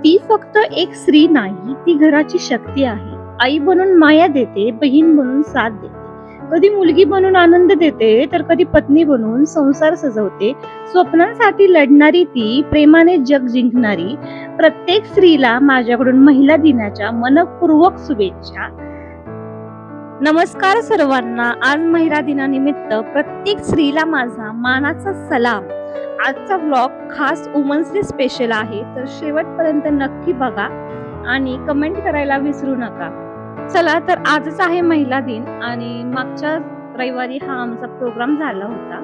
ती फक्त एक स्त्री नाही, ती घराची शक्ती आहे. आई बनून माया देते, बहीण बनून साथ देते. कधी मुलगी बनून आनंद देते, तर कधी पत्नी बनून संसार सजवते. स्वप्नांसाठी लढणारी ती, प्रेमाने जग जिंकणारी. प्रत्येक स्त्रीला माझ्याकडून महिला दिनाच्या मनपूर्वक शुभेच्छा. नमस्कार सर्वांना. आज महिला दिनानिमित्त प्रत्येक स्त्रीला माझा मानाचा सलाम. आजचा व्लॉग खास वुमन्स डे स्पेशल आहे, तर शेवटपर्यंत नक्की बघा आणि कमेंट करायला विसरू नका. चला तर आजच आहे महिला दिन आणि मागच्या रविवारी हा आमचा प्रोग्राम झाला होता.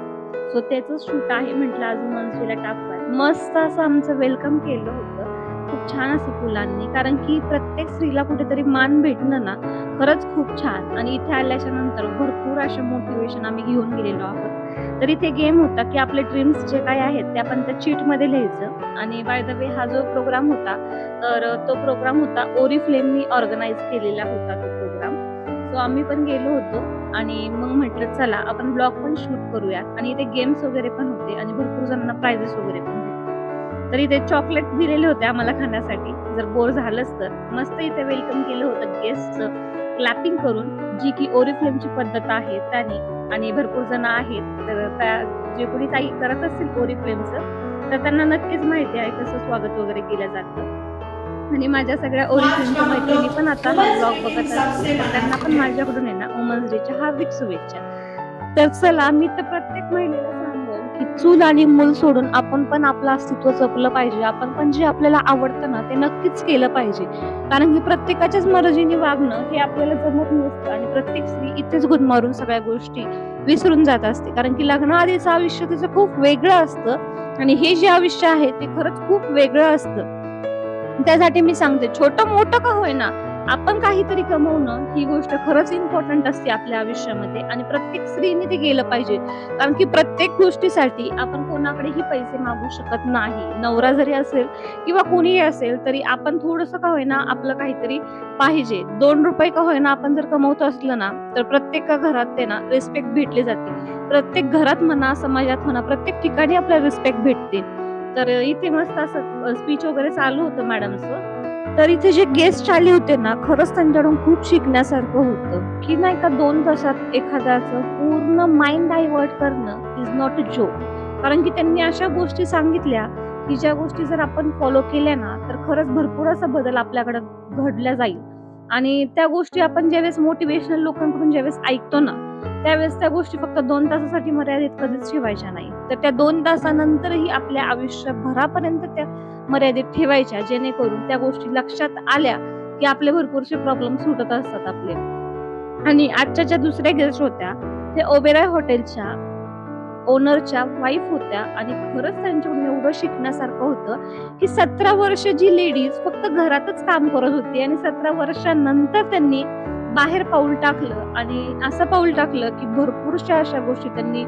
सो त्याचं शूट आहे, म्हटलं आज वुमन्स डेला टाकूयात. मस्त असं आमचं वेलकम केलं होतं, खूप छान असं फुलांनी, कारण की प्रत्येक स्त्रीला कुठेतरी मान भेटणं ना खरंच खूप छान. आणि इथे आल्याच्या नंतर भरपूर असे मोटिवेशन आम्ही घेऊन गेलेलो आहोत. तर इथे गेम होता की आपले ड्रीम्स जे काही आहेत ते आपण त्या चीट मध्ये लिहायचं. आणि बाय द वे हा जो प्रोग्राम होता, तर तो प्रोग्राम होता ओरिफ्लेमनी ऑर्गनाईज केलेला होता तो प्रोग्राम. सो आम्ही पण गेलो होतो आणि मग म्हटलं चला आपण ब्लॉग पण शूट करूयात. आणि इथे गेम्स वगैरे पण होते आणि भरपूर जणांना प्राइजेस वगैरे पण होते. तर इथे चॉकलेट दिलेले होते आम्हाला खाण्यासाठी, जर बोर झालंच तर. मस्त इथे वेलकम केलं होतं गेस्टचं क्लॅपिंग करून, जी की ओरिफ्लेमची पद्धत आहे त्याने. आणि भरपूर जण आहेत, तर त्या जे कोणी काही करत असतील ओरिफ्लेमचं, तर त्यांना नक्कीच माहिती आहे कसं स्वागत वगैरे केलं जातं. आणि माझ्या सगळ्या ओरिफ्लेमच्या मैत्रिणी पण आता हा ब्लॉग बघत असतील, तर त्यांना पण माझ्याकडून आहे ना वुमन्स डेच्या हार्दिक शुभेच्छा. तर चला, मी तर प्रत्येक महिलेला सांगेन की चूल आणि मूल सोडून आपण पण आपलं अस्तित्व जपलं पाहिजे. आपण पण जे आपल्याला आवडतं ना ते नक्कीच केलं पाहिजे, कारण की प्रत्येकाच्याच मर्जीने वागणं हे आपल्याला जमत नसतं. आणि प्रत्येक स्त्री इथेच गुदमारून सगळ्या गोष्टी विसरून जात असते, कारण की लग्नाआधीचं आयुष्य तिचं खूप वेगळं असतं आणि हे जे आयुष्य आहे ते खरंच खूप वेगळं असतं. त्यासाठी मी सांगते, छोटं मोठं का होईना आपण काहीतरी कमवणं ही गोष्ट खरंच इम्पॉर्टंट असते आपल्या आयुष्यामध्ये. आणि प्रत्येक स्त्रीने ते केलं पाहिजे, कारण की प्रत्येक गोष्टीसाठी आपण कोणाकडेही पैसे मागू शकत नाही. नवरा जरी असेल किंवा कोणीही असेल, तरी आपण थोडंसं का होईना आपलं काहीतरी पाहिजे. 2 रुपये का होईना आपण जर कमवतो असलं ना, तर प्रत्येक घरात ते ना रिस्पेक्ट भेटली जाते. प्रत्येक घरात म्हणा, समाजात म्हणा, प्रत्येक ठिकाणी आपल्याला रिस्पेक्ट भेटते. तर इथे मस्त असं स्पीच वगैरे चालू होतं मॅडमचं. तर इथे जे गेस्ट आले होते ना, खरंच त्यांच्याकडून खूप शिकण्यासारखं होतं, की नाही का 2 तासात एखाद्याचं पूर्ण माइंड डायव्हर्ट करणं इज नॉट अ जोक. कारण की त्यांनी अशा गोष्टी सांगितल्या की ज्या गोष्टी जर आपण फॉलो केल्या ना, तर खरंच भरपूर असा बदल आपल्याकडे घडला जाईल. आणि त्या गोष्टी आपण ज्यावेळेस मोटिवेशनल लोकांकडून ज्यावेळेस ऐकतो ना, त्यावेळेस त्या गोष्टी फक्त 2 तासासाठी मर्यादित कधीच ठेवायच्या नाही. तर त्या 2 तासानंतरही आपल्या आयुष्यभरापर्यंत त्या मर्यादित ठेवायच्या, जेणेकरून त्या गोष्टी लक्षात आल्या की आपले भरपूरसे प्रॉब्लेम सुटत असतात आपले. आणि आजच्या ज्या दुसऱ्या गेस्ट होत्या, ते ओबेरॉय हॉटेलच्या ओनरच्या वाईफ होत्या. आणि खरंच त्यांच्याकडून एवढं शिकण्यासारखं होतं की 17 वर्ष जी लेडीज फक्त घरातच काम करत होती आणि 17 वर्षानंतर त्यांनी बाहेर पाऊल टाकलं. आणि असं पाऊल टाकलं की भरपूरशा अशा गोष्टी त्यांनी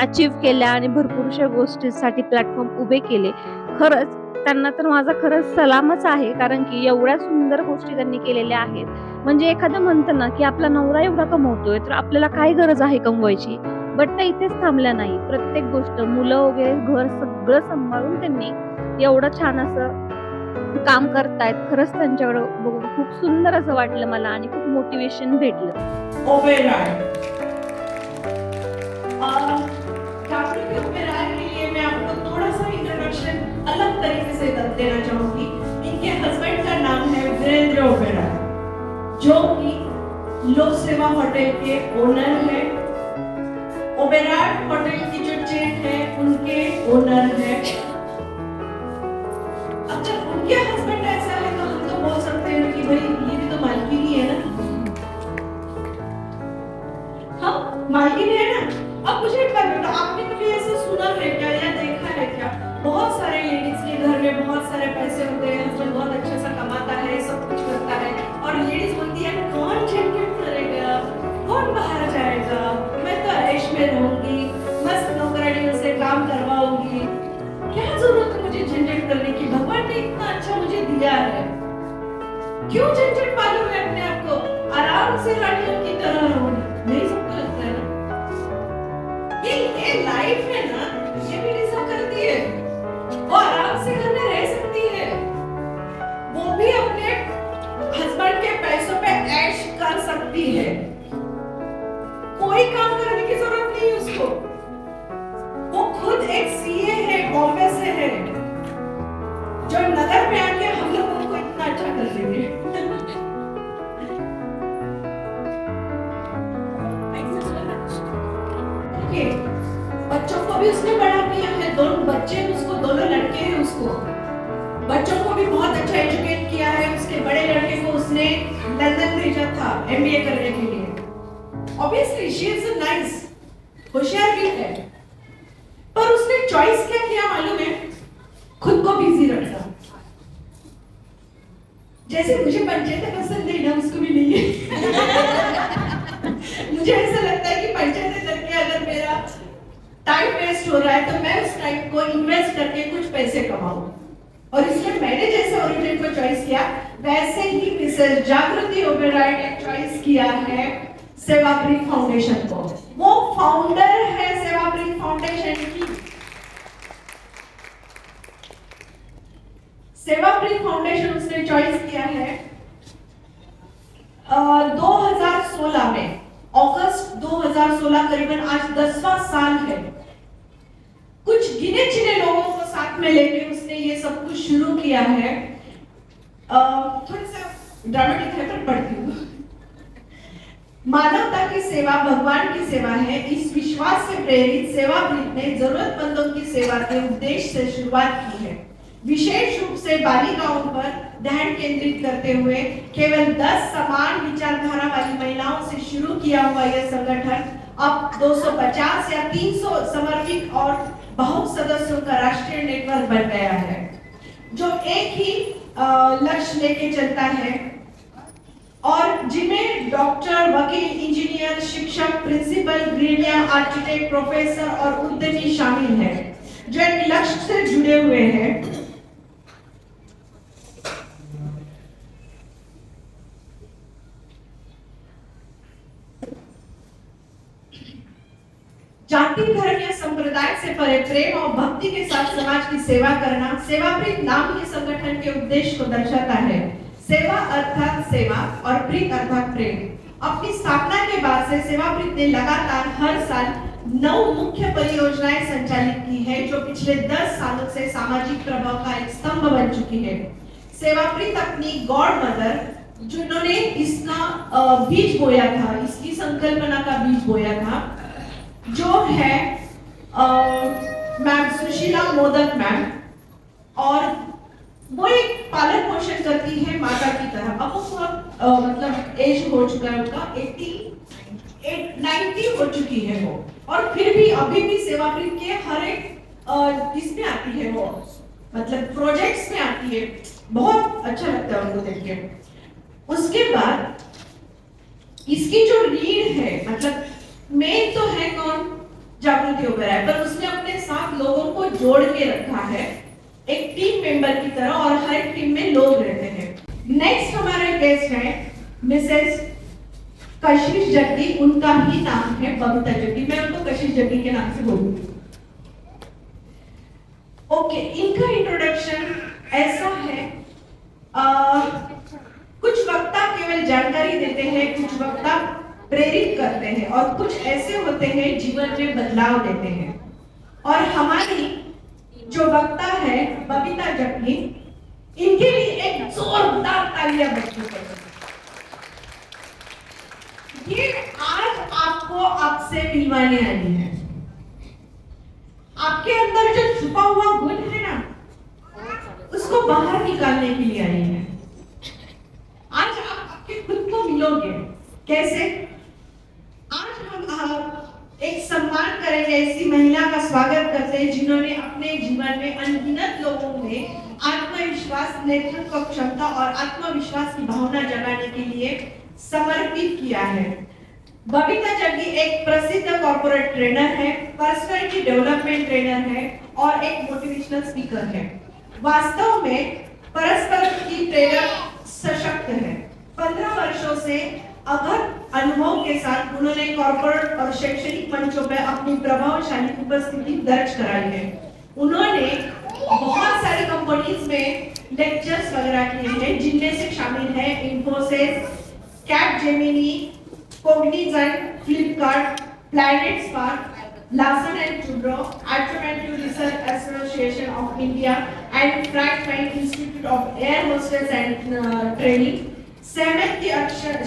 अचीव्ह केल्या आणि भरपूरशा गोष्टींसाठी प्लॅटफॉर्म उभे केले. खरंच त्यांना तर माझा खरंच सलामच आहे, कारण की एवढ्या सुंदर गोष्टी त्यांनी केलेल्या आहेत. म्हणजे एखादं म्हणतं ना की आपला नवरा एवढा कमवतोय, तर आपल्याला काय गरज आहे कमवायची. बट त्या इथेच थांबल्या नाही. प्रत्येक गोष्ट, मुलं वगैरे, घर सगळं सांभाळून त्यांनी एवढं छान असं काम करतायत. खरंच त्यांच्याकडे बघून खूप सुंदर असं वाटलं मला आणि खूप मोटिवेशन भेटलं. ओबेरॉय ठाकुर के ओबेरॉय के लिए मैं आपको थोड़ा सा इंट्रोडक्शन अलग तरीके से देना चाहूंगी. इनके हस्बैंड का नाम है वीरेंद्र ओबेरॉय, जो कि लोक सेवा होटल के ओनर है. ओबेरॉय होटल की जो चेन है उनके ओनर है. अब जब उनके हस्बैंड ऐसा है तो हम तो बोल सकते हैं कि भाई ये भी तो मालकिन ही है ना. हम मालकिन है ना. अब मुझे एक बात बताओ, आपने कभी ऐसा सुना है क्या या देखा है क्या, बहुत सारे लेडीज के घर में बहुत सारे पैसे होते हैं, हस्बैंड बहुत अच्छा सा कमाता है, सब कुछ करता है, और लेडीज बोलती है कौन झंझट करेगा, कौन बाहर जाएगा, मैं तो ऐश में रहूंगी, मस्त नौकरानियों से काम करवाऊंगी, क्या जरूरत है मुझे झंझट करने की, भगवान ने इतना अच्छा मुझे दिया है, क्यों झंझट पालूं मैं अपने आप को, आराम से रानियों की तरह रहूंगी. नहीं, सबको लगता है ना ये लाइफ है ना, ये भी डिजर्व करती है, वो आराम से घर में रह सकती है. जो नगर में आके हम लोगों को इतना अच्छा कर देंगे। ओके, बच्चों को भी उसने बड़ा किया है, दोनों बच्चे उसको, दोनों लड़के हैं उसको, बच्चों को भी बहुत अच्छा एजुकेट किया है। उसके बड़े लड़के को उसने लंदन भेजा था एमबीए करने के लिए। ऑब्वियसली शी इज नाइस, होशियार भी है, पर उसने चॉइस क्या किया मालूम है? खुद को बिजी रखना। जैसे मुझे पंचायत पसंद है ना, उसको भी नहीं है। मुझे ऐसा लगता है कि पंचायत करके अगर मेरा टाइम वेस्ट हो रहा है तो मैं उस टाइम को इन्वेस्ट करके कुछ पैसे कमाऊं। और इसलिए मैंने जैसे ओरिजिन को चॉइस किया, वैसे ही मिसेस जागृति ओबेरॉय ने चॉइस किया है सेवाप्रीत फाउंडेशन को। वो फाउंडर है सेवाप्रीत फाउंडेशन की। सेवाप्रीत फाउंडेशन उसने चॉइस किया है 2016 में, अगस्त 2016, करीबन आज 10वां साल है। कुछ गिने चुने लोगों को साथ में लेके उसने ये सब कुछ शुरू किया है। थोड़ा सा ड्रामेटिक है पर पढ़ती हूँ। मानवता की सेवा भगवान की सेवा है, इस विश्वास से प्रेरित सेवाप्रीत ने जरूरतमंदों की सेवा के उद्देश्य से शुरुआत की है। विशेष रूप से बालिकाओं पर ध्यान केंद्रित करते हुए केवल 10 समान विचारधारा वाली महिलाओं से शुरू किया हुआ यह संगठन अब 250 या 300 समर्पित और बहुत सदस्यों का राष्ट्रीय नेटवर्क बन गया है, जो एक ही लक्ष्य लेके चलता है और जिनमें डॉक्टर, वकील, इंजीनियर, शिक्षक, प्रिंसिपल, गृहिणियां, आर्किटेक्ट, प्रोफेसर और उद्यमी शामिल हैं, जो एक लक्ष्य से जुड़े हुए हैं। जाति, धर्म या संप्रदाय से परे प्रेम और भक्ति के साथ समाज की सेवा करना सेवाप्रीत नाम के संगठन के उद्देश्य को दर्शाता है। सेवा अर्थात सेवा और प्रीत अर्थात प्रेम। अपनी स्थापना के बाद से सेवाप्रीत ने लगातार हर साल 9 मुख्य परियोजनाएं संचालित की है, जो पिछले 10 सालों से सामाजिक प्रभाव का एक स्तंभ बन चुकी है। सेवाप्रीत अपनी गॉड मदर, जिन्होंने इसका बीज बोया था, इसकी संकल्पना का बीज बोया था, जो है मैम सुशीला मोदक मैम, और वो एक पालन पोषण करती है माता की तरह। अब वो मतलब एज हो चुका है उनका, 90 हो चुकी है वो, और फिर भी अभी भी सेवाप्रीत के हर एक इसमें आती है वो, मतलब प्रोजेक्ट्स में आती है। बहुत अच्छा लगता है उनको देख के। उसके बाद इसकी जो रीढ़ है, मतलब मेन तो है कौन? जागृति ओबेरॉय, पर उसने अपने साथ लोगों को जोड़ के रखा है एक टीम मेंबर की तरह, और हर टीम में लोग रहते हैं। नेक्स्ट हमारे गेस्ट हैं मिसेस कशिश जग्गी, उनका ही नाम है बबीता जग्गी, मैं उनको कशिश जग्गी के नाम से बोलूंगी। ओके, इनका इंट्रोडक्शन ऐसा है, कुछ वक्ता केवल जानकारी देते हैं, कुछ वक्ता प्रेरित करते हैं, और कुछ ऐसे होते हैं जीवन में बदलाव देते हैं। और हमारी जो वक्ता है बबीता जग्गी, इनके लिए एक जोरदार तालियां बजती है। ये आज आपको आपसे मिलवाने आई है। आपके अंदर जो छुपा हुआ गुण है ना, उसको बाहर निकालने के लिए आई है। आज आप आपके खुद को मिलोगे। कैसे? आज हम एक सम्मान करेंगे, ऐसी महिला का स्वागत करते हैं जिन्होंने अपने जीवन में अनगिनत लोगों में आत्मविश्वास, नेतृत्व क्षमता और आत्मविश्वास की भावना जगाने के लिए समर्पित किया है। बबीता जग्गी एक प्रसिद्ध कॉर्पोरेट ट्रेनर है, पर्सनालिटी डेवलपमेंट ट्रेनर है और एक मोटिवेशनल स्पीकर है। वास्तव में परस्पर की ट्रेनर सशक्त है। 15 वर्षों से अगर अनुभव के साथ उन्होंने कॉर्पोरेट और शैक्षणिक मंचों पर अपनी प्रभावशाली उपस्थिति दर्ज कराई है। उन्होंने बहुत सारी कंपनीज में लेक्चर्स वगैरह किए हैं, जिनमें से शामिल है Infosys, Capgemini, Cognizant, Flipkart, Planet Spark, Larsen and Toubro, Alternative Research Association of India and Franklin Institute of air hostess and training, सेमेट की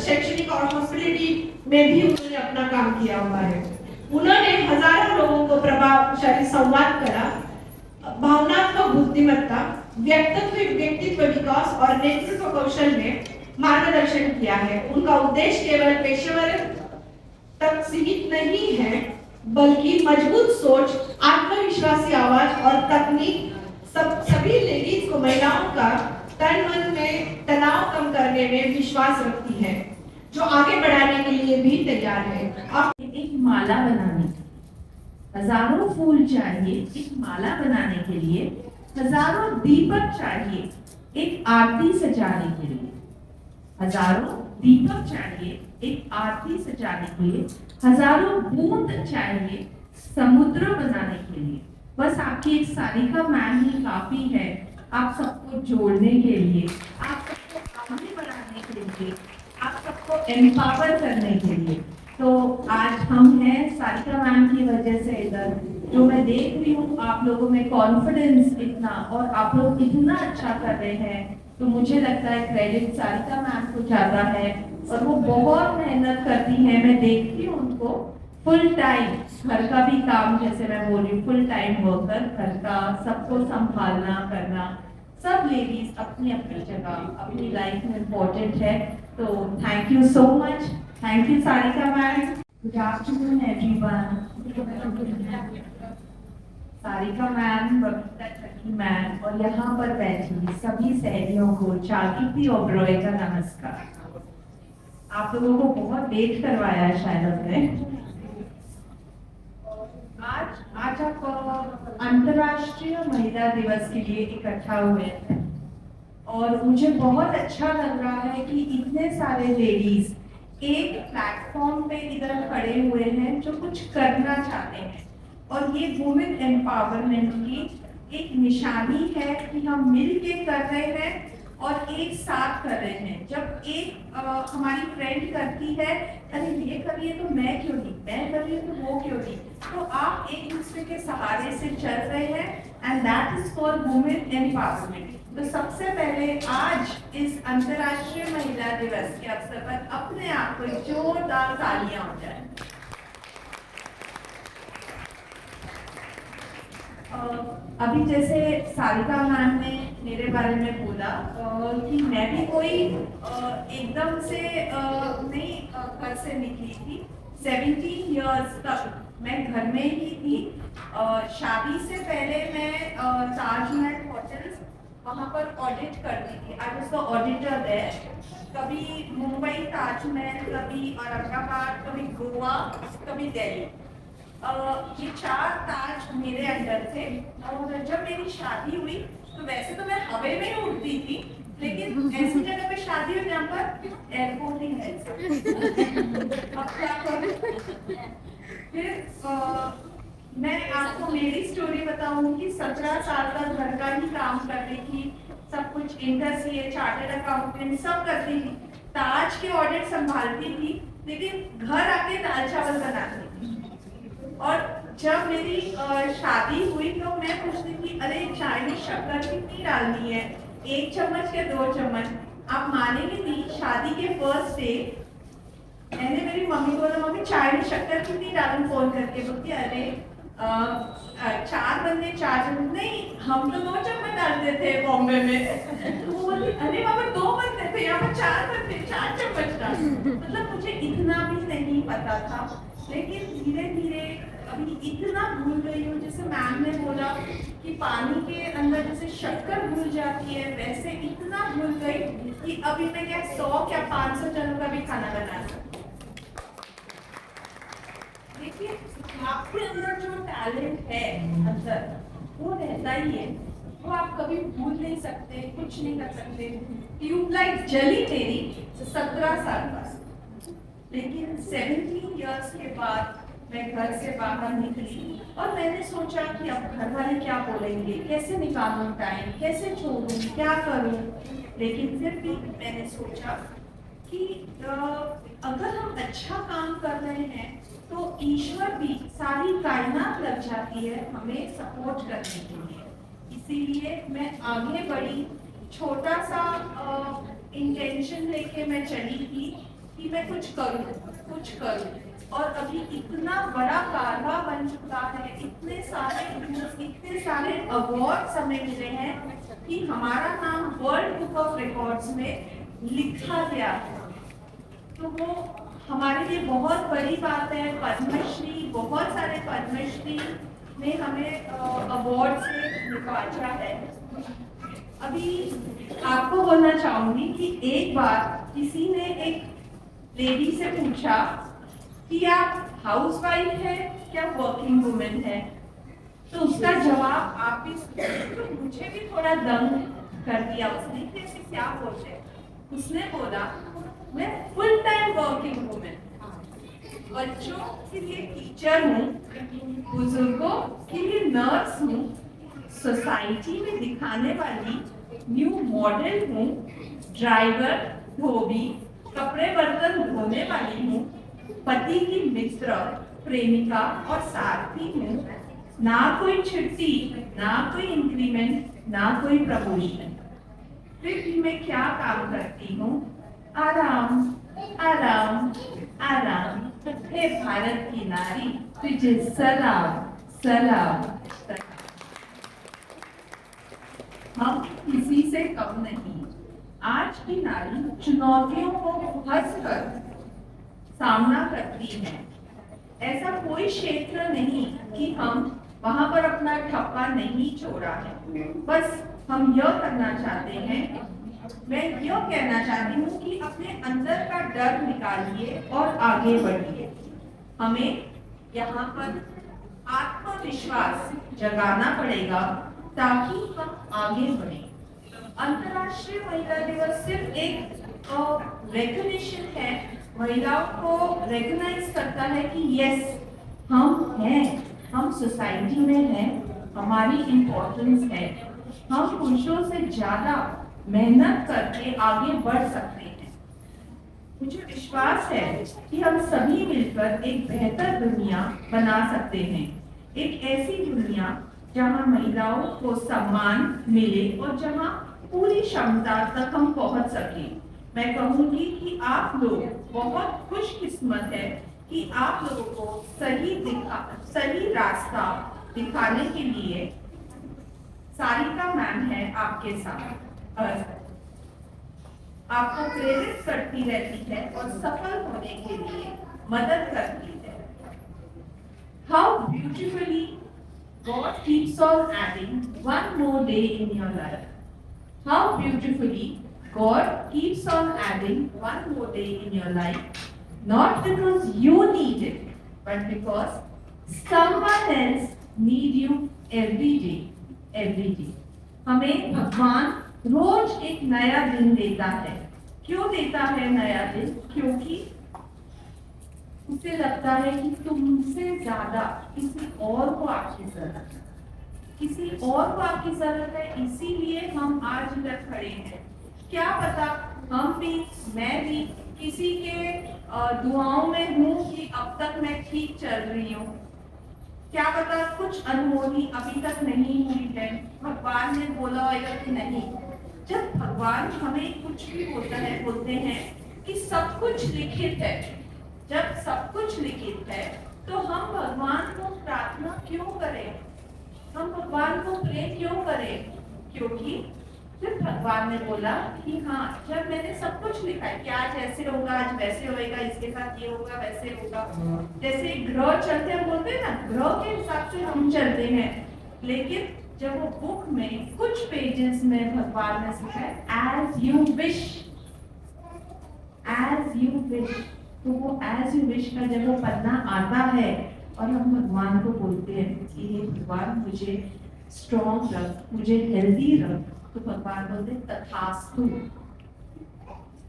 शैक्षणिक और हॉस्पिटलिटी में भी उन्होंने अपना काम किया हुआ है। उन्होंने हजारों लोगों को प्रभावशाली संवाद करा, भावनात्मक बुद्धिमत्ता, व्यक्तित्व विकास और नेतृत्व कौशल में मार्गदर्शन किया है। उनका उद्देश्य केवल पेशेवर तक सीमित नहीं है, बल्कि मजबूत सोच, आत्मविश्वासी आवाज और तकनीक सभी लेडीज को, महिलाओं का तन मन में तनाव कम करने में विश्वास रखती है, जो आगे बढ़ाने के लिए भी तैयार है। अब एक माला बनाने, हजारों फूल चाहिए एक माला बनाने के लिए, हजारों दीपक चाहिए एक आरती सजाने के लिए, हजारों दीपक चाहिए एक आरती सजाने के लिए, हजारों बूंद चाहिए समुद्र बनाने के लिए। बस आपकी एक सारिका मैम ही काफी है आप सबको जोड़ने के लिए, आप सबको आगे बढ़ाने के लिए, आप सबको एम्पावर करने के लिए। तो आज हम हैं सारिका मैम की वजह से इधर, जो मैं देख रही हूँ आप लोगों में कॉन्फिडेंस इतना, और आप लोग इतना अच्छा कर रहे हैं, तो मुझे लगता है क्रेडिट सारिका मैम को जाता है। और वो बहुत मेहनत करती है, मैं देखती हूँ उनको फुल टाइम, घर का भी काम, जैसे मैं बोल रही हूँ फुल टाइम वर्कर, घर का सबको संभालना करना, सब लेडीज अपनी अपनी जगह अपनी लाइफ में इम्पोर्टेंट है। तो thank you so much, thank you Sarika ma'am. Good afternoon everyone. Sarika ma'am, Babita ठगी मैम और यहाँ पर बैठी सभी सहेलियों को जागृति ओबरॉय का नमस्कार। आप लोगों को बहुत लेट करवाया है शायद हमने। आज आप अंतर्राष्ट्रीय महिला दिवस के लिए इकट्ठा हुए हैं और मुझे बहुत अच्छा लग रहा है कि इतने सारे लेडीज एक प्लेटफॉर्म पे इधर खड़े हुए हैं जो कुछ करना चाहते हैं, और ये वुमेन एम्पावरमेंट की एक निशानी है कि हम मिल के कर रहे हैं और एक साथ कर रहे हैं। जब एक हमारी फ्रेंड करती है, अरे ये कर रही है तो मैं क्यों नहीं, मैं कर रही हूँ तो वो क्यों नहीं, तो आप एक दूसरे के सहारे से चल रहे हैं, and that is called women empowerment. तो सबसे पहले आज इस अंतर्राष्ट्रीय महिला दिवस के अवसर पर अपने आप को जोरदार तालियां हो जाए। अभी जैसे सारिका मैम ने मेरे बारे में बोला कि मैं भी कोई एकदम से नहीं घर से निकली थी। 17 इयर्स तक मैं घर में ही थी। शादी से पहले मैं ताजमहल होटल्स वहाँ पर ऑडिट करती थी। I was the auditor there. कभी मुंबई ताजमहल, कभी औरंगाबाद, कभी गोवा, कभी दिल्ली। ये 4 ताज मेरे अंडर थे। और जब मेरी शादी हुई तो वैसे तो मैं हवा में ही उड़ती थी, लेकिन ऐसी जगह पे शादी हो जहाँ पर एयरपोर्ट ही है। अब क्या करूं? फिर मैं आपको मेरी स्टोरी बताऊंगी। 17 साल तक घर का ही काम कर रही थी, सब कुछ इंटर सीए, चार्टर्ड अकाउंटेंट सब करती थी, ताज के ऑडिट संभालती थी, लेकिन घर आके दाल चावल बनाती थी। और जब मेरी शादी हुई तो मैं पूछती थी, अरे चाय में शक्कर कितनी डालनी है, 1 चम्मच या 2 चम्मच? आप मानेंगे नहीं, शादी के फर्स्ट डे मैंने मेरी मम्मी को बोला, मम्मी चाय में शक्कर कितनी डालूं? फोन करके बोलती, अरे 4 बंदे 4 चम्मच नहीं, हम तो 2 चम्मच डालते थे बॉम्बे में। तो वो बोलती, अरे बाबा 2 बंदे थे, यहाँ पर 4 बंदे 4 चम्मच डाल। मतलब मुझे इतना भी नहीं पता था, लेकिन धीरे धीरे अभी इतना भूल गई हूँ। जैसे मैम ने बोला कि पानी के अंदर जैसे शक्कर घुल जाती है, वैसे इतना भूल गई कि अभी मैं क्या 100 या 500 जनों का भी खाना बना सकती हूँ। देखिए, आपके अंदर जो टैलेंट है अंदर, वो रहता ही है, वो आप कभी भूल नहीं सकते, कुछ नहीं कर सकते। ट्यूबलाइट जली मेरी 17 साल बाद, लेकिन 17 इयर्स के बाद मैं घर से बाहर निकली और मैंने सोचा कि अब घर वाले क्या बोलेंगे, कैसे निकालूं टाइम, कैसे छोड़ूं, क्या करूं। लेकिन फिर भी मैंने सोचा कि अगर हम अच्छा काम कर रहे हैं तो ईश्वर भी, सारी कायनात लग जाती है हमें सपोर्ट करने के लिए। इसीलिए मैं आगे बढ़ी, छोटा सा इंटेंशन लेके मैं चली थी कि मैं कुछ करूं, और अभी इतना बड़ा कारवा बन चुका है, इतने सारे अवार्ड्स हमें मिले हैं कि हमारा नाम वर्ल्ड बुक ऑफ रिकॉर्ड्स में लिखा गया है। तो वो हमारे लिए बहुत बड़ी बात है। पद्मश्री, बहुत सारे पद्मश्री ने हमें अवार्ड से निकाला है। अभी आपको बोलना चाहूंगी कि एक बार किसी ने एक लेडी से पूछा कि आप हाउसवाइफ है क्या वर्किंग वुमेन है, तो उसका जवाब आप भी तो मुझे भी थोड़ा दंग कर दिया उसने कि ऐसे क्या बोलते हैं। उसने बोला मैं फुल टाइम वर्किंग वुमेन, बच्चों के लिए टीचर हूँ, बुजुर्गों के लिए नर्स हूँ, सोसाइटी में दिखाने वाली न्यू मॉडल हूँ, ड्राइवर, धोबी, कपड़े बर्तन धोने वाली हूँ, पति की मित्र, प्रेमिका और साथी हूँ, ना कोई छुट्टी, ना कोई इंक्रीमेंट, ना कोई प्रमोशन। फिर भी मैं क्या काम करती हूँ? आराम, आराम, आराम। हे भारत की नारी, तुझे सलाम, सलाम, सलाम। हम किसी से कम नहीं। आज की नारी चुनौतियों को हंसकर सामना करती है। ऐसा कोई क्षेत्र नहीं कि हम वहां पर अपना ठप्पा नहीं छोड़ा है। बस हम यह करना चाहते हैं, मैं यह कहना चाहती हूँ कि अपने अंदर का डर निकालिए और आगे बढ़िए। हमें यहाँ पर आत्मविश्वास जगाना पड़ेगा ताकि हम आगे बढ़े। अंतर्राष्ट्रीय महिला दिवस सिर्फ एक रिकॉग्निशन है, महिलाओं को रिकॉग्नाइज करता है कि यस हम हैं, हम सोसाइटी में हैं, हमारी इम्पोर्टेंस है, हम पुरुषों से ज्यादा मेहनत करके आगे बढ़ सकते हैं। मुझे विश्वास है कि हम सभी मिलकर एक बेहतर दुनिया बना सकते हैं, एक ऐसी दुनिया जहां महिलाओं को सम्मान मिले और जहां पूरी क्षमता तक हम पहुंच सके। मैं कहूंगी कि आप लोग बहुत खुशकिस्मत है कि आप लोगों को सही रास्ता दिखाने के लिए सारिका मैम है आपके साथ, आपको प्रेरित करती रहती है और सफल होने के लिए मदद करती है। How beautifully God keeps on adding one more day in your life. How beautifully God keeps on adding one more day in your life, not because you need it, but because someone else need you every day, every day. हमें भगवान रोज एक नया दिन देता है। क्यों देता है नया दिन? क्योंकि उसे लगता है कि तुमसे ज्यादा किसी और को आपकी जरूरत है, किसी और को आपकी जरूरत है, इसीलिए हम आज इधर खड़े हैं। क्या पता हम भी, मैं भी किसी के दुआओं में हूँ कि अब तक मैं ठीक चल रही हूँ। क्या पता कुछ अनहोनी अभी तक नहीं हुई है, भगवान ने बोला होगा कि नहीं। जब भगवान हमें कुछ भी बोलते हैं कि सब कुछ लिखित है, जब सब कुछ लिखित है तो हम भगवान को प्रार्थना क्यों करें, हम भगवान को प्रे क्यों करें? क्योंकि जब भगवान ने बोला कि हाँ, जब मैंने सब कुछ लिखा है कि आज ऐसे होगा, आज वैसे होएगा, इसके साथ ये होगा, वैसे होगा, जैसे ग्रह चलते हैं, बोलते हैं ना, ग्रह के हिसाब से हम चलते हैं। लेकिन जब वो बुक में कुछ पेजेस में भगवान ने लिखा है as you wish, as you wish, तो वो एज यू विश का जब वो पन्ना आता है और हम भगवान को बोलते हैं कि हे भगवान मुझे स्ट्रॉन्ग रख, मुझे हेल्दी रख, तो भगवान बोलते तथास्तु।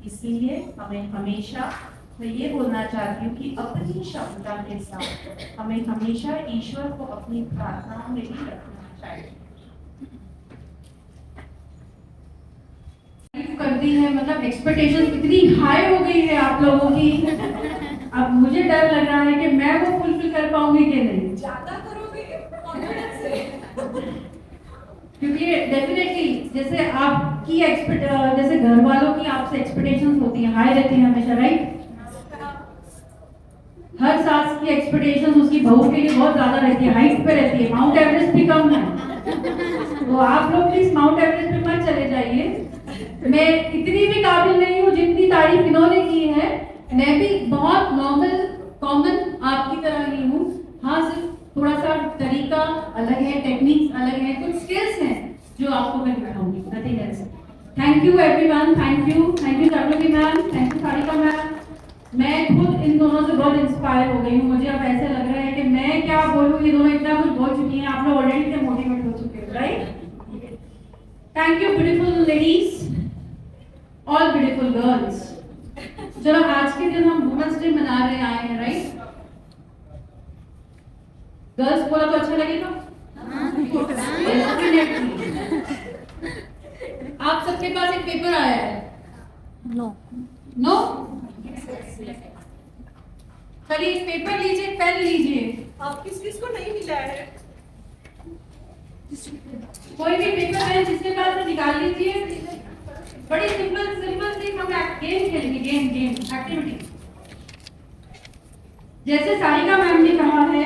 इसीलिए हमें हमेशा, मैं ये बोलना चाहती हूँ कि अपनी क्षमता के साथ हमें हमेशा ईश्वर को अपनी प्रार्थनाओं में भी रखना चाहिए। करती है, मतलब एक्सपेक्टेशन इतनी हाई हो गई है आप लोगों की। अब मुझे डर लग रहा है कि मैं वो फुलफिल कर पाऊंगी कि नहीं, ज्यादा करोगे कॉन्फिडेंस से। क्योंकि ये डेफिनेटली जैसे आपकी जैसे घर वालों की आपसे एक्सपेक्टेशंस होती हैं, हाई रहती हैं हमेशा, राइट? हर सास की एक्सपेक्टेशंस उसकी बहू के लिए बहुत ज्यादा रहती है, हाइट पे रहती है, माउंट एवरेस्ट भी कम है। तो आप लोग प्लीज माउंट एवरेस्ट पे मत चले जाइए। मैं इतनी भी काबिल नहीं हूँ जितनी तारीफ इन्होंने की है। मैं भी बहुत नॉर्मल कॉमन आपकी तरह ही हूँ। हाँ, सिर्फ थोड़ा सा तरीका अलग है, टेक्निक्स अलग है, कुछ स्किल्स हैं जो आपको मैं दिखाऊंगी, nothing else. Thank you everyone, thank you Jagriti ma'am, thank you Sarika ma'am. मैं खुद इन दोनों से बहुत इंस्पायर हो गई हूँ। मुझे अब ऐसे लग रहा है कि मैं क्या बोलूँ, ये दोनों इतना कुछ बोल चुकी हैं, आप लोग ऑलरेडी से मोटिवेट हो चुके हो, right? Thank you beautiful ladies, all beautiful girls. चलो, आज के दिन हम वुमेन्स डे मना रहे आए हैं, राइट? गर्ल्स बोला तो अच्छा लगेगा? आप सबके पास एक पेपर आया है? नो? चलिए एक पेपर लीजिए, पेन लीजिए। आप किसको नहीं मिला है? कोई भी पेपर पेन जिसके पास है निकाल लीजिए। बड़ी सिंपल सी हम गेम खेलेंगे, गेम एक्टिविटी। जैसे सारिका मैम ने कहा है,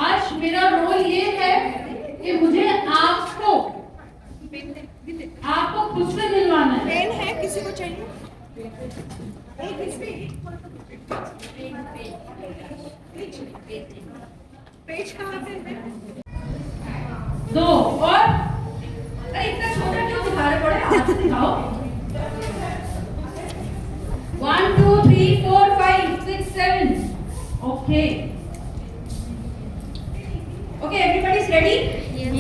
आज मेरा रोल ये है कि मुझे आपको खुद से मिलवाना है। पेन है, किसी को चाहिए? पेज कहाँ पे है? दो और अरे इतना छोटा क्यों दिखा रहे, बड़े हाथ से दिखाओ। 1 2 3 4 5 6 7 okay everybody is ready?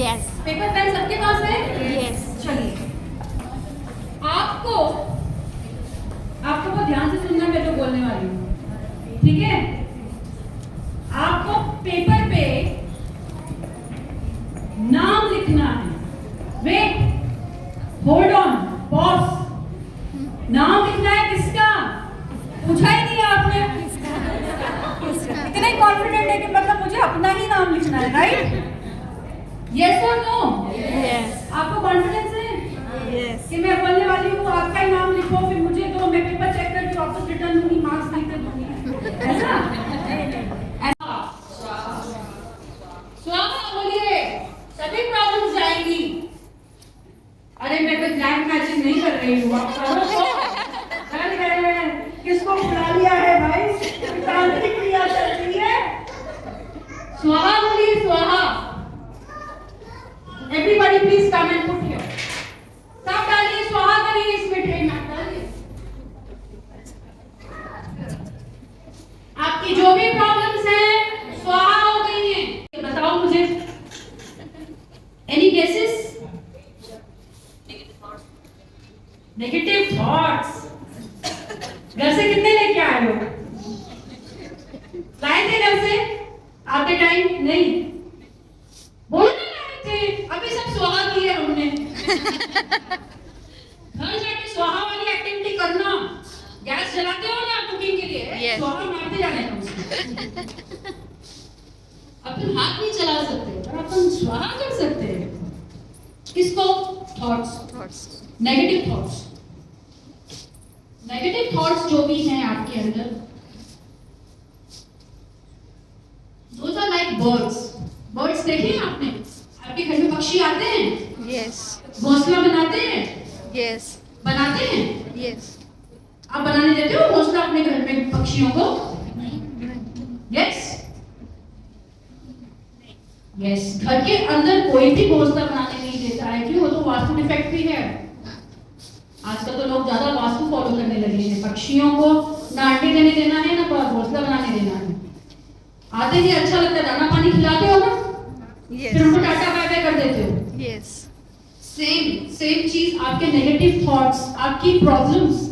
Yes. Paper pen सबके पास है? यस। चलिए, आपको बहुत ध्यान से सुनना मैं जो बोलने वाली हूँ, ठीक है? आपको पेपर पे नाम लिखना है। Wait, hold on, pause. नाम लिखना है किसका? पूछा ही नहीं आपने। इतने कॉन्फिडेंट है कि मतलब मुझे अपना ही नाम लिखना है, राइट? यस और नो? यस। आपको कॉन्फिडेंस है यस। कि मैं बोलने वाली हूँ आपका ही नाम लिखो, फिर मुझे दो, मैं पेपर चेक करके वापस रिटर्न दूंगी, मार्क्स नहीं कर दूंगी, ऐसा? स्वाहा बोलिए, सभी प्रॉब्लम्स जाएंगी। अरे मैं कोई ब्लैक मैचिंग नहीं कर रही हूँ, आप करो तो। किसको बुला लिया है भाई? तांत्रिक क्रिया चल रही है। स्वाहा बोलिए, स्वाहा। Everybody please come and put here. सब डालिए, स्वाहा करिए, इसमें ट्रेन मत डालिए। आपकी जो भी प्रॉब्लम्स हैं स्वाहा हो गई हैं। बताओ मुझे, एनी गेसेस? नेगेटिव थॉट्स घर से कितने लेके आए हो? लाए थे घर से आते टाइम? नहीं बोलो ना, लाए थे। अभी सब स्वाहा की है हमने। घर जाके स्वाहा वाली एक्टिविटी करना। गैस जलाते हो ना कुकिंग के लिए, Yes. स्वाहा मारते जाने का उसमें। अपन हाथ नहीं चला सकते पर अपन स्वाहा कर सकते हैं। किसको? Thoughts, negative thoughts. Negative thoughts जो भी हैं आपके अंदर, those are like birds. Birds देखे हैं आपने? आपके घर में पक्षी आते हैं? यस। घोंसला बनाते हैं? यस। बनाते हैं? यस। आप बनाने देते हो घोंसला अपने घर में पक्षियों को? Yes yes. घर के अंदर कोई भी घोंसला बनाने नहीं देता है, क्यों? वो तो वास्तु डिफेक्ट भी है। आजकल तो लोग ज्यादा वास्तु फॉलो करने लगे हैं। पक्षियों को ना अंडे देने देना है, ना घोंसला बनाने देना है। आते ही अच्छा लगता है, दाना पानी खिलाते हो ना, फिर उनको टाटा बाय बाय कर देते हो। यस। सेम चीज आपके नेगेटिव थॉट्स, आपकी प्रॉब्लम्स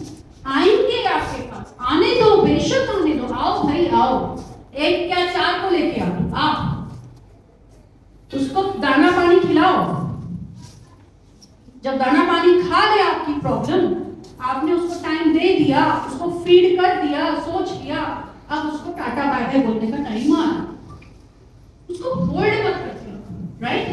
आएंगे आपके पास। आने दो, बेशक आने दो। आओ भाई आओ, एक क्या चार को लेके आओ। उसको दाना पानी खिलाओ। जब दाना पानी खा ले आपकी प्रॉब्लम, आपने उसको टाइम दे दिया, उसको फीड कर दिया, सोच लिया, अब उसको टाटा बाय बाय बोलने का टाइम आ रहा। उसको होल्ड मत रखिए, राइट?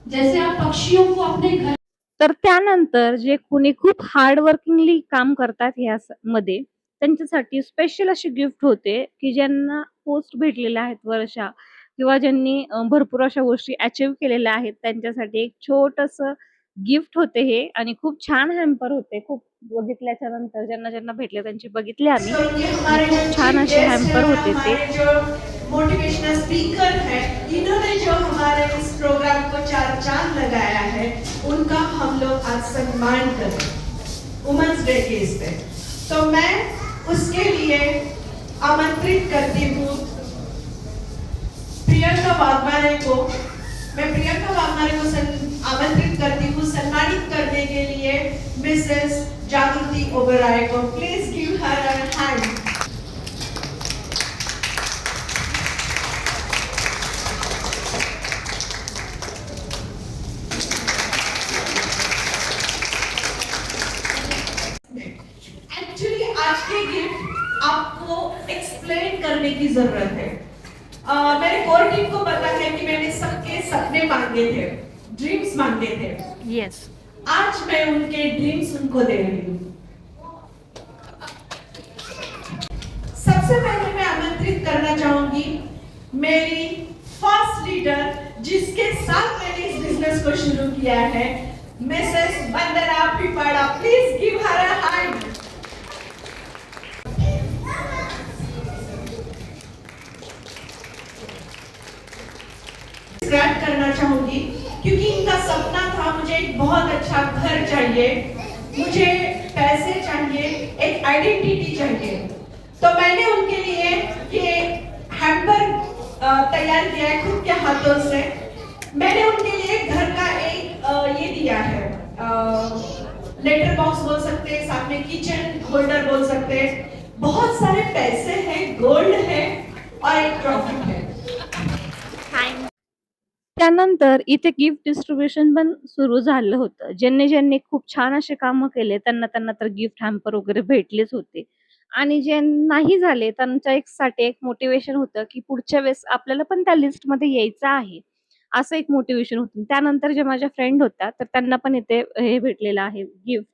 जैसे आप पक्षियों को अपने घर तर त्यानंतर जे कोणी खूप हार्ड वर्किंगली काम करतात मध्ये त्यांच्यासाठी स्पेशल अशी गिफ्ट होते, की ज्यांना पोस्ट भेटलेल्या आहेत वर्षा किंवा ज्यांनी भरपूर अशा गोष्टी अचीव्ह केलेल्या आहेत त्यांच्यासाठी एक छोटंसं गिफ्ट होते हे आणि खूप छान हॅम्पर होते. खूप बघितल्याच्या नंतर ज्यांना भेटले त्यांचे बघितले आम्ही करूंगी आणि हमारे जो खूप छान चीफ असे गेस्ट हॅम्पर हैं, होते ते. हमारे जो मोटिवेशनल स्पीकर हैं, इन्होंने जो हमारे इस प्रोग्राम को चार चांद लगाया है, उनका हम लोग आज सम्मान करें वुमेन्स डे के इस पे। तो मैं उसके लिए आमंत्रित करती हूँ प्रियंका वाघमारे को। मैं प्रियंका वाघमारे को आमंत्रित करती हूँ सम्मानित करने के लिए मिसेस जागृति ओबराय को। Please give her a hand. Actually आज के गिफ्ट आपको एक्सप्लेन करने की जरूरत है। मेरे कोर टीम को पता है कि मैंने सबके सपने मांगे थे, ड्रीम्स मांगे थे। येस. आज मैं उनके ड्रीम्स उनको दे रही हूँ। सबसे पहले मैं आमंत्रित करना चाहूंगी मेरी फर्स्ट लीडर, जिसके साथ मैंने इस बिजनेस को शुरू किया है, Mrs Vandana Pipara. Please give her a hand. Scrap करना चाहूंगी क्योंकि इनका सपना था, मुझे एक बहुत अच्छा घर चाहिए, मुझे पैसे चाहिए, एक आइडेंटिटी चाहिए। तो मैंने उनके लिए ये हैम्पर तैयार किया है खुद के हाथों से। मैंने उनके लिए घर का एक ये दिया है, लेटर बॉक्स बोल सकते हैं, साथ में किचन होल्डर बोल सकते हैं। बहुत सारे पैसे हैं, गोल्ड है और एक ट्रॉफी है। त्यानंतर इथे गिफ्ट डिस्ट्रीब्युशन पण सुरू झालं होतं. ज्यांनी खूप छान असे कामं केले त्यांना तर गिफ्ट हॅम्पर वगैरे भेटलेच होते. आणि जे नाही झाले त्यांच्या साठी एक मोटिव्हेशन होतं, की पुढच्या वेळेस आपल्याला पण त्या लिस्टमध्ये यायचं आहे. असं एक मोटिव्हेशन होतं. त्यानंतर ज्या माझ्या फ्रेंड होत्या तर त्यांना पण इथे हे भेटलेलं आहे गिफ्ट.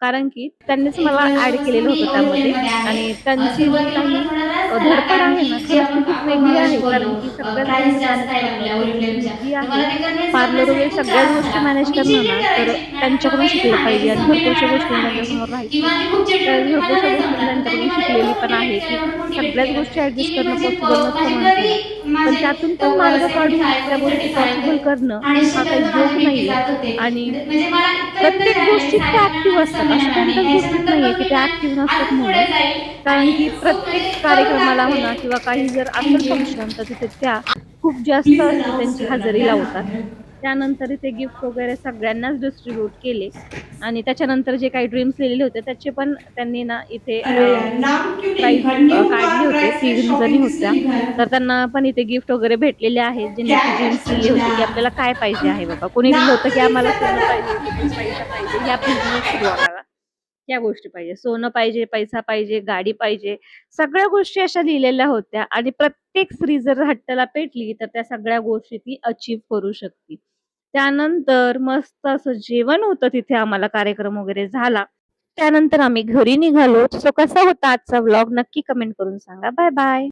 कारण की त्यांनीच एक मला ॲड वर्षापासून केलेलं मी होतं त्यामध्ये ओरिएंटमध्ये आहे. आणि त्यांची जी सुरुवातीला काही मला थोडा त्रास झाला धडपड कारण आहे की ना जे खरंच ती खूप आपण वेगळी आहे. मगाशी कारण बोललो की सगळ्याच प्राइस गोष्टी जास्त मॅनेज आहे करणं आपल्या त्यांची जी ओरिएंटलच्या. बुद्धी तर आहे, मला ते कन्व्हिन्स पार्लर करण्यासाठी वगैरे खूप सगळ्याच त्रास गोष्टी झाला. मॅनेज मग मी करणं ना चिडचिड तर करायची. मॅडमला त्यांच्याकडून पहिले शिकलं पाहिजे सांगायची, आणि संपीला भरपूरशा मॅडमला गोष्टी सांगायची त्यांच्यासमोर की राहायची. माझी खूप चिडचिड तर होती, मला भरपूरशा नाही गोष्टी मी जमणार. तर त्यांनी त्यांच्याकडून मला शिकलेली एवढं पण आहे, मोटिवेट की केलं, एवढं मोटिवेट सगळ्याच केलं गोष्टी ॲडजस्ट की करणं म्हणजे पॉसिबल नसतं माझे माणसाला. जरी पण माझे त्यातून पण मार्ग काढून 75 त्या गोष्टी 35 पॉसिबल तरी करणं हा 80 काही पर्यंत माझे जोक BP नाहीये. जात होते. आणि म्हणजे मला इथपर्यंत प्रत्येक जायला गोष्टीत त्या सानिया ॲक्टिव्ह मॅम, असतात. समीना अशा मॅम कोणत्याच गोष्टीत याच्यानंतर नाहीये, मग की मी त्या ना ॲक्टिव्ह नसतात अजून पुढे म्हणून. जाईल कारण आणि की खूप प्रत्येक म्हणजे करून कार्यक्रमाला दाखवेल. म्हणा किंवा काही जर असेल थँक यू. फंक्शन तर तिथे त्या खूप जास्त प्लीज अशी अनाउंस त्यांची करना हजेरी क्या नाम लावतात. है। त्यानंतर इथे गिफ्ट वगैरे सगळ्यांनाच डिस्ट्रीब्यूट केले आणि त्याच्यानंतर जे काही ड्रीम्स लिहिलेले होते त्याचे पण त्यांनी ना इथे अरे यार, नाम क्यों नहीं प्राइज लिखा? न्यू काढले कार होते. प्राइस में 3 जणी शॉपिंग किसने होत्या. लिखा है? तर त्यांना पण इथे गिफ्ट वगैरे भेटलेले आहेत. ज्यांनी की कैश ड्रीम्स लिहिले होते, की अच्छा। आपल्याला काय पाहिजे आहे बाबा. कोणी लिहिलं नाम होतं, तो की लिख आम्हाला सकता सोनं था। पाहिजे, कोणी पैसा पाहिजे. या बिझनेस सुरू आम्हाला. या गोष्टी पाहिजे. सोनं पाहिजे, पैसा पाहिजे, गाडी पाहिजे. सगळ्या गोष्टी अशा लिहिलेल्या होत्या आणि प्रत्येक स्त्री जर हट्टाला पेटली तर त्या सगळ्या गोष्टी ती अचीव्ह करू शकते. त्यानंतर मस्त असं जेवण होतं तिथे आम्हाला कार्यक्रम वगैरे झाला. त्यानंतर आम्ही घरी निघालो. सो कसा होता आजचा व्लॉग नक्की कमेंट करून सांगा. Bye bye.